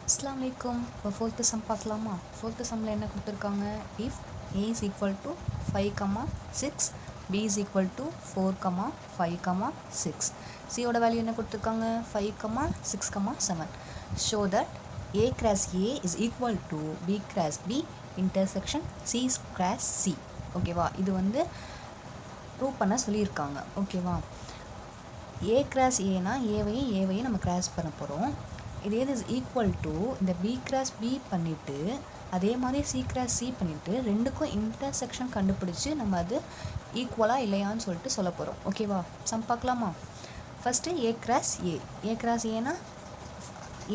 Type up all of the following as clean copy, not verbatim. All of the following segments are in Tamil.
அஸ்ஸலாமு அலைக்கும். இப்போ ஃபோர்த்து சம் பார்க்கலாமா? ஃபோர்த்து சம்மில் என்ன கொடுத்துருக்காங்க? If A is equal to 5, 6, B is equal to 4, 5, 6. சியோட வேல்யூ என்ன கொடுத்துருக்காங்க? 5, 6, 7. Show that A cross A is equal to B cross B intersection C cross C. ஓகேவா? இது வந்து ப்ரூவ் பண்ண சொல்லியிருக்காங்க. ஓகேவா? ஏ கிராஸ் ஏனா ஏவையும் நம்ம கிராஸ் பண்ண போகிறோம். இதே இது ஈக்குவல் டு இந்த பி கிராஸ் பி பண்ணிவிட்டு அதே மாதிரி சி கிராஸ் சி பண்ணிவிட்டு ரெண்டுக்கும் இன்டர்செக்ஷன் கண்டுபிடிச்சி நம்ம அது ஈக்குவலாக இல்லையான்னு சொல்லிட்டு சொல்ல போகிறோம். ஓகேவா? சம் பார்க்கலாமா? ஃபஸ்ட்டு ஏ கிராஸ் ஏனா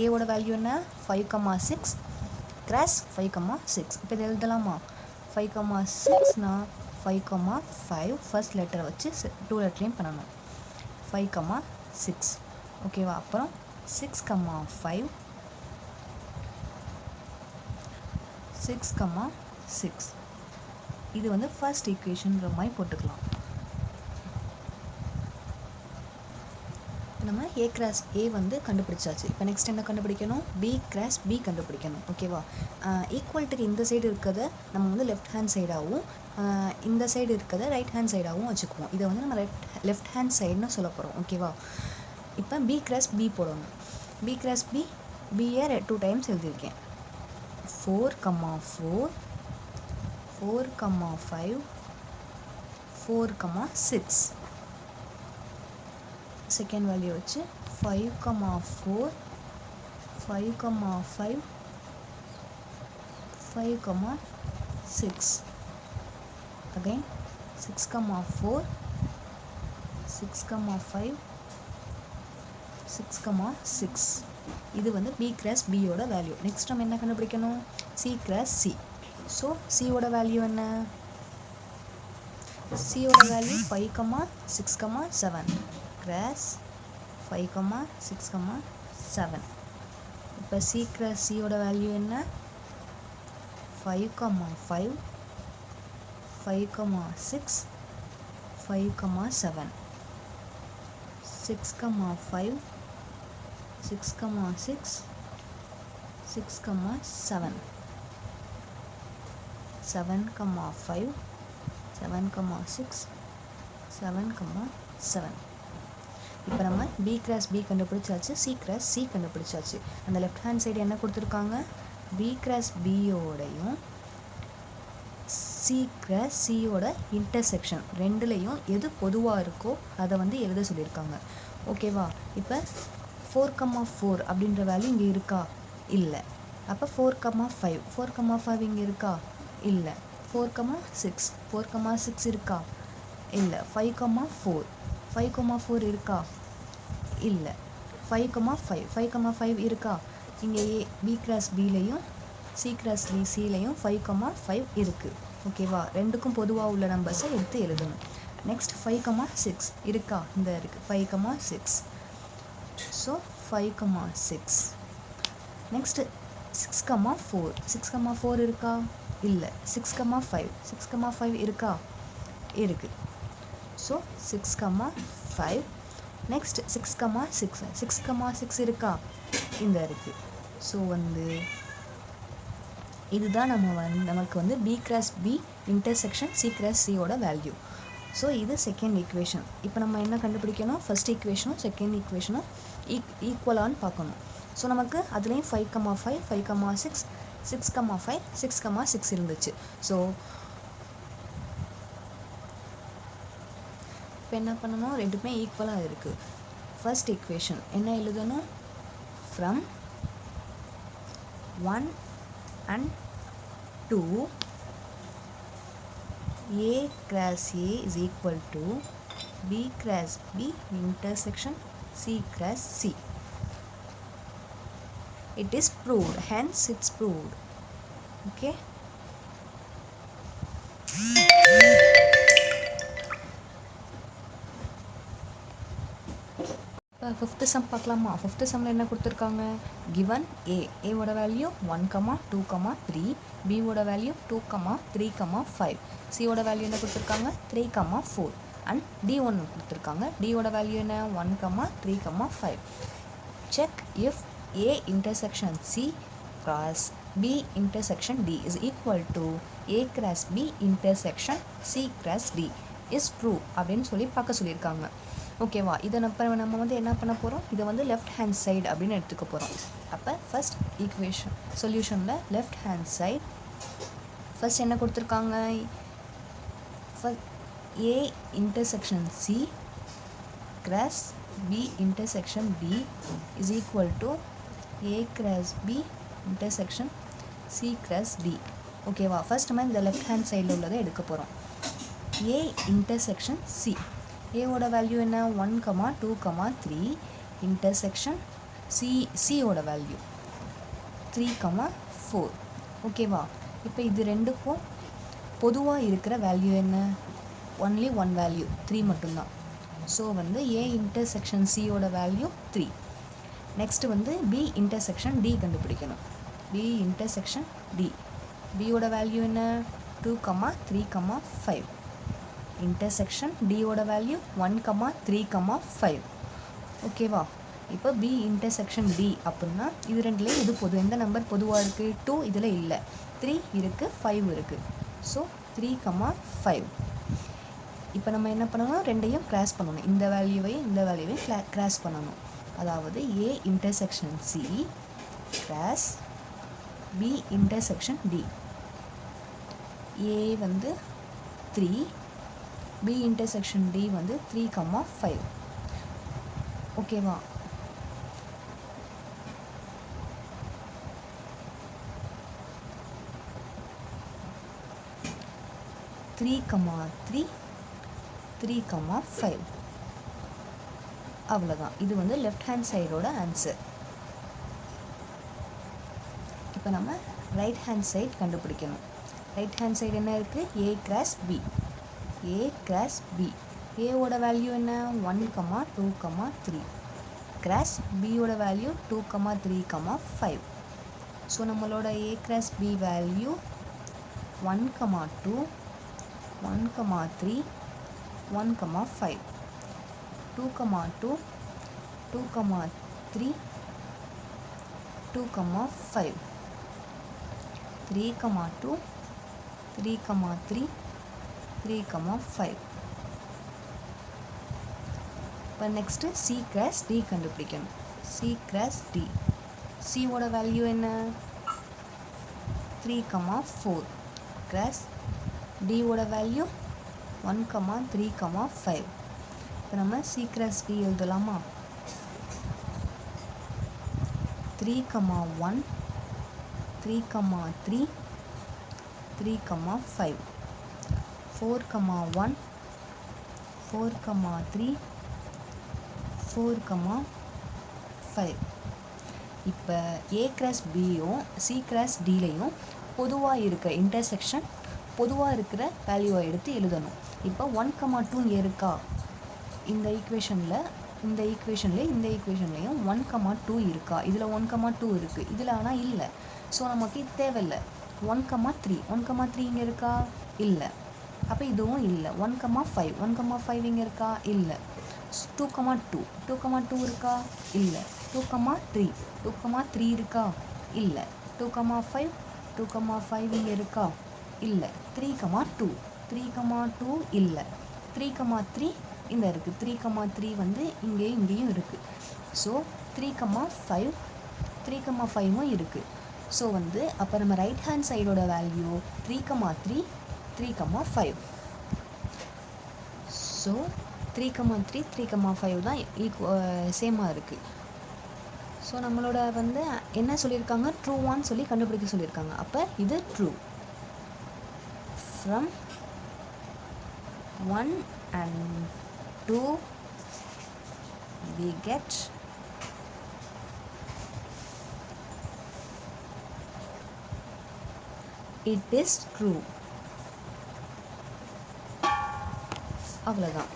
ஏவோட வேல்யூ என்ன? 5, 6 கிராஸ் 5, 6. இப்போ இது எழுதலாமா? 5, 6னா 5, 5 ஃபர்ஸ்ட் லெட்டரை வச்சு 2 லெட்டரையும் பண்ணணும். 5, 6. ஓகேவா? அப்புறம் 6, 5 6, 6. இது வந்து ஃபர்ஸ்ட் ஈக்குவேஷன்ற மாதிரி போட்டுக்கலாம். நம்ம ஏ கிராஸ் ஏ வந்து கண்டுபிடிச்சாச்சு. இப்போ நெக்ஸ்ட் என்ன கண்டுபிடிக்கணும்? பி கிராஸ் பி கண்டுபிடிக்கணும். ஓகேவா? ஈக்குவல்ட்டுக்கு இந்த சைடு இருக்கிறத நம்ம வந்து லெஃப்ட் ஹேண்ட் சைடாகவும் இந்த சைடு இருக்கிறத ரைட் ஹேண்ட் சைடாகவும் வச்சுக்குவோம். இதை வந்து நம்ம லெஃப்ட் ஹேண்ட் சைடுன்னு சொல்ல போகிறோம். ஓகேவா? இப்போ பி கிராஸ் பி போடணும். பி கிராஸ் பி பியை 2 டைம்ஸ் எழுதியிருக்கேன். 4, 4 4, 5 4, 6. செகண்ட் வேல்யூ வச்சு 5, 4 5, 5 5, 6. again 6, 4 6, 5 6, 6. இது வந்து பி கிராஸ் பியோட வேல்யூ. நெக்ஸ்ட் நம்ம என்ன கண்டுபிடிக்கணும்? C cross C. ஸோ சியோட வேல்யூ என்ன? சியோட வேல்யூ 5, 6, 7 கிராஸ் 5, 6, 7. இப்போ சி கிராஸ் சியோட வேல்யூ என்ன? 5, 5 5, 6 5, 7 6, 5 6, 6 6, 7 7, 5 7, 6 7, 7. இப்போ நம்ம பி கிராஸ் பி கண்டுபிடிச்சாச்சு, சி கிராஸ் சி கண்டுபிடிச்சாச்சு. அந்த லெஃப்ட் ஹேண்ட் சைடு என்ன கொடுத்துருக்காங்க? பி கிராஸ் பியோடையும் சி கிராஸ் சியோட இன்டர்செக்ஷன் ரெண்டுலேயும் எது பொதுவாக இருக்கோ அதை வந்து எழுத சொல்லியிருக்காங்க. ஓகேவா? இப்போ 4, 4 அப்படின்ற வேல்யூ இங்கே இருக்கா? இல்லை. அப்போ 4, 5 இங்கே இருக்கா? இல்லை. 4, 6 இருக்கா? இல்லை. 5, 4 இருக்கா? இல்லை. 5, 5 இருக்கா? இங்கே பி கிராஸ் பிலையும் சி கிராஸ் சிலையும் 5, 5 இருக்குது. ஓகேவா? ரெண்டுக்கும் பொதுவாக உள்ள நம்பர்ஸை எடுத்து எழுதணும். நெக்ஸ்ட் 5, 6 இருக்கா? இந்த இருக்குது 5, 6. ஸோ 5, 6. நெக்ஸ்ட்டு 6, 4 இருக்கா? இல்லை. 6, 5 இருக்கா? இருக்குது. ஸோ 6, 5. நெக்ஸ்ட் 6, 6 இருக்கா? இந்த இருக்குது. ஸோ வந்து இதுதான் நமக்கு வந்து B cross B intersection C cross சியோட வேல்யூ. ஸோ இது செகண்ட் ஈக்குவேஷன். இப்போ நம்ம என்ன கண்டுபிடிக்கணும்? ஃபர்ஸ்ட் ஈக்குவேஷனும் செகண்ட் ஈக்குவேஷனும் ஈக்குவலான்னு பார்க்கணும். ஸோ நமக்கு அதுலேயும் 5, 5 5, 6 6, 5 6, 6 இருந்துச்சு. ஸோ இப்போ என்ன பண்ணணும்? ரெண்டுமே ஈக்குவலாக இருக்குது. ஃபர்ஸ்ட் ஈக்குவேஷன் என்ன எழுதணும்? From 1 and 2 A cross A is equal to B cross B intersection C cross C. It is proved, hence it's proved. Okay. இப்போ ஃபிஃப்த்து சம் பார்க்கலாமா? ஃபிஃப்த்து சம்மில் என்ன கொடுத்துருக்காங்க? கிவன் ஏவோட வேல்யூ 1, 2, 3, பியோட வேல்யூ 2, 3, 5, சியோட வேல்யூ என்ன கொடுத்துருக்காங்க? 3, 4 அண்ட் டி ஒன்று கொடுத்துருக்காங்க. டியோட வேல்யூ என்ன? 1, 3, 5. Check if A intersection C cross B intersection D is equal to A cross B intersection C cross D is true அப்படின்னு சொல்லி பார்க்க சொல்லியிருக்காங்க. ஓகேவா? இதை நம்ம வந்து என்ன பண்ண போகிறோம், இதை வந்து லெஃப்ட் ஹேண்ட் சைடு அப்படின்னு எடுத்துக்க போகிறோம். அப்போ ஃபர்ஸ்ட் ஈக்குவேஷன் சொல்யூஷனில் லெஃப்ட் ஹேண்ட் சைடு ஃபர்ஸ்ட் என்ன கொடுத்துருக்காங்க, A intersection C cross B intersection D is equal to A cross B intersection C cross D. ஓகேவா? ஃபர்ஸ்ட் நம்ம இந்த லெஃப்ட் ஹேண்ட் சைடில் உள்ளதை எடுக்க போகிறோம். A intersection C, A ஓட வேல்யூ என்ன, 1, 2, 3 intersection C ஓட வேல்யூ 3, 4. ஓகேவா? இப்போ இது ரெண்டுக்கும் பொதுவாக இருக்கிற வேல்யூ என்ன, ஒன்லி ஒன் வேல்யூ 3 மட்டும்தான். ஸோ வந்து A இன்டர்செக்ஷன் C ஓட வேல்யூ 3. நெக்ஸ்ட் வந்து B இன்டர்செக்ஷன் D கண்டுபிடிக்கணும். B இன்டர்செக்ஷன் D, B ஓட வேல்யூ என்ன, 2, 3, 5. இன்டர்செக்ஷன் D ஓட வேல்யூ 1, 3, 5. ஓகேவா? இப்போ B இன்டர்செக்ஷன் D அப்படின்னா இது ரெண்டுலேயும் இது பொது, எந்த நம்பர் பொதுவாக இருக்குது, 2 இதில் இல்லை, 3 இருக்குது, 5 இருக்குது. ஸோ 3, 5. இப்போ நம்ம என்ன பண்ணணும், ரெண்டையும் கிராஸ் பண்ணணும், இந்த வேல்யூவையும் கிராஸ் பண்ணணும். அதாவது A intersection C cross B intersection D. A வந்து 3, B இன்டர்செக்ஷன் D வந்து 3, 5. ஓகேவா? Three comma 3, 5. அவ்வளோதான். இது வந்து லெஃப்ட் ஹேண்ட் சைடோட ஆன்சர். இப்போ நம்ம ரைட் ஹேண்ட் சைடு கண்டுபிடிக்கணும். ரைட் ஹேண்ட் சைடு என்ன இருக்குது, A cross B. A cross B, A ஓட வேல்யூ என்ன, 1, 2, 3 கிராஸ் B ஓட வேல்யூ 2, 3, 5. ஸோ நம்மளோட A கிராஸ் B வேல்யூ 1, 2, 1, 3, 1, 5. 2, 2, 2, 3, 2, 5. 3, 2, 3, 3, 3, 5. இப்போ நெக்ஸ்ட்டு C கிராஸ் D கண்டுபிடிக்கணும். C கிராஸ் D, C ஓட வேல்யூ என்ன, 3, 4 கிராஸ் D ஓட வேல்யூ 1, 3, 5. இப்போ நம்ம C கிராஸ் D எழுதலாமா, 3, 1, 3, 3, 3, 5. 4, 1, 4, 3, 4, 5. இப்போ A கிராஸ் Bயும் C கிராஸ் Dலையும் பொதுவாக இருக்க இன்டர்செக்ஷன், பொதுவாக இருக்கிற வேல்யூவை எடுத்து எழுதணும். இப்போ 1, 2 இங்கே இருக்கா, இந்த ஈக்குவேஷன்லேயும் 1, 2 இருக்கா, இதில் 1, 2 இருக்குது, இதில் ஆனால் இல்லை. ஸோ நமக்கு இது தேவையில்லை. 1, 3 இங்கே இருக்கா, இல்லை. அப்போ இதுவும் இல்லை. 1, 5 இங்கே இருக்கா, இல்லை. 2, 2 இருக்கா, இல்லை. 2, 3 இருக்கா, இல்லை. 2, 5 இங்கே இருக்கா, இல்லை. 3, 2 இல்லை. 3, 3 இந்த இருக்குது. 3, 3 வந்து இங்கேயும் இருக்குது. ஸோ 3, 5ம் இருக்குது. ஸோ வந்து அப்போ நம்ம ரைட் ஹேண்ட் சைடோட வேல்யூ 3, 3, 5. ஸோ 3, 5 தான் சேமாக இருக்குது. ஸோ நம்மளோட வந்து என்ன சொல்லியிருக்காங்க, ட்ரூவான்னு சொல்லி கண்டுபிடிக்க சொல்லியிருக்காங்க. அப்போ இது true. From 1 and 2 we get it is true. அவ்வளோதான்.